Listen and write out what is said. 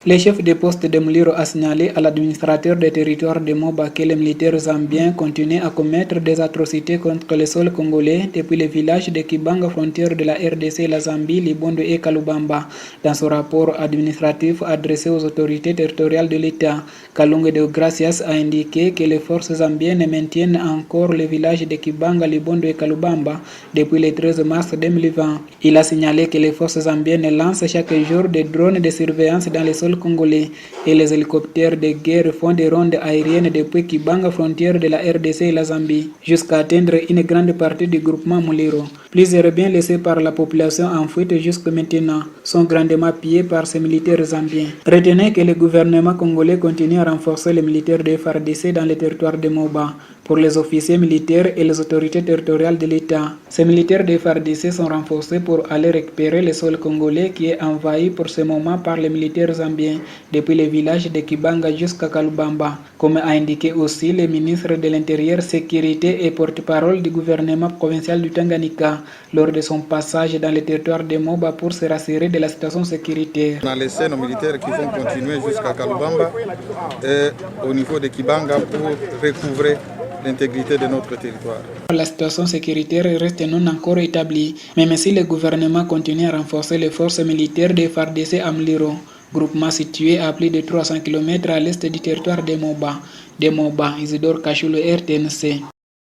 Le chef de poste de Mliro a signalé à l'administrateur des territoires de Moba que les militaires zambiens continuent à commettre des atrocités contre le sol congolais depuis les villages de Kibanga, frontière de la RDC, la Zambie, Libondo et Kalubamba. Dans son rapport administratif adressé aux autorités territoriales de l'État, Kalunga de Gracias a indiqué que les forces zambiennes maintiennent encore les villages de Kibanga, Libondo et Kalubamba depuis le 13 mars 2020. Il a signalé que les forces zambiennes lancent chaque jour des drones de surveillance dans les sols congolais et les hélicoptères de guerre font des rondes aériennes depuis Kibanga, frontière de la RDC et la Zambie, jusqu'à atteindre une grande partie du groupement Muliro. Plusieurs biens laissés par la population en fuite jusqu'à maintenant sont grandement pillés par ces militaires zambiens. Retenez que le gouvernement congolais continue à renforcer les militaires de FARDC dans les territoires de Moba. Pour les officiers militaires et les autorités territoriales de l'État, ces militaires de FARDC sont renforcés pour aller récupérer le sol congolais qui est envahi pour ce moment par les militaires zambiens depuis les villages de Kibanga jusqu'à Kalubamba, comme a indiqué aussi le ministre de l'Intérieur, Sécurité et porte-parole du gouvernement provincial du Tanganyika lors de son passage dans le territoire de Moba pour se rassurer de la situation sécuritaire. On a laissé nos militaires qui vont continuer jusqu'à Kalubamba et au niveau de Kibanga pour recouvrer l'intégrité de notre territoire. La situation sécuritaire reste non encore établie, même si le gouvernement continue à renforcer les forces militaires de FARDC à Mliro, groupement situé à plus de 300 km à l'est du territoire de Moba. De Moba, Isidore Kachulo, RTNC.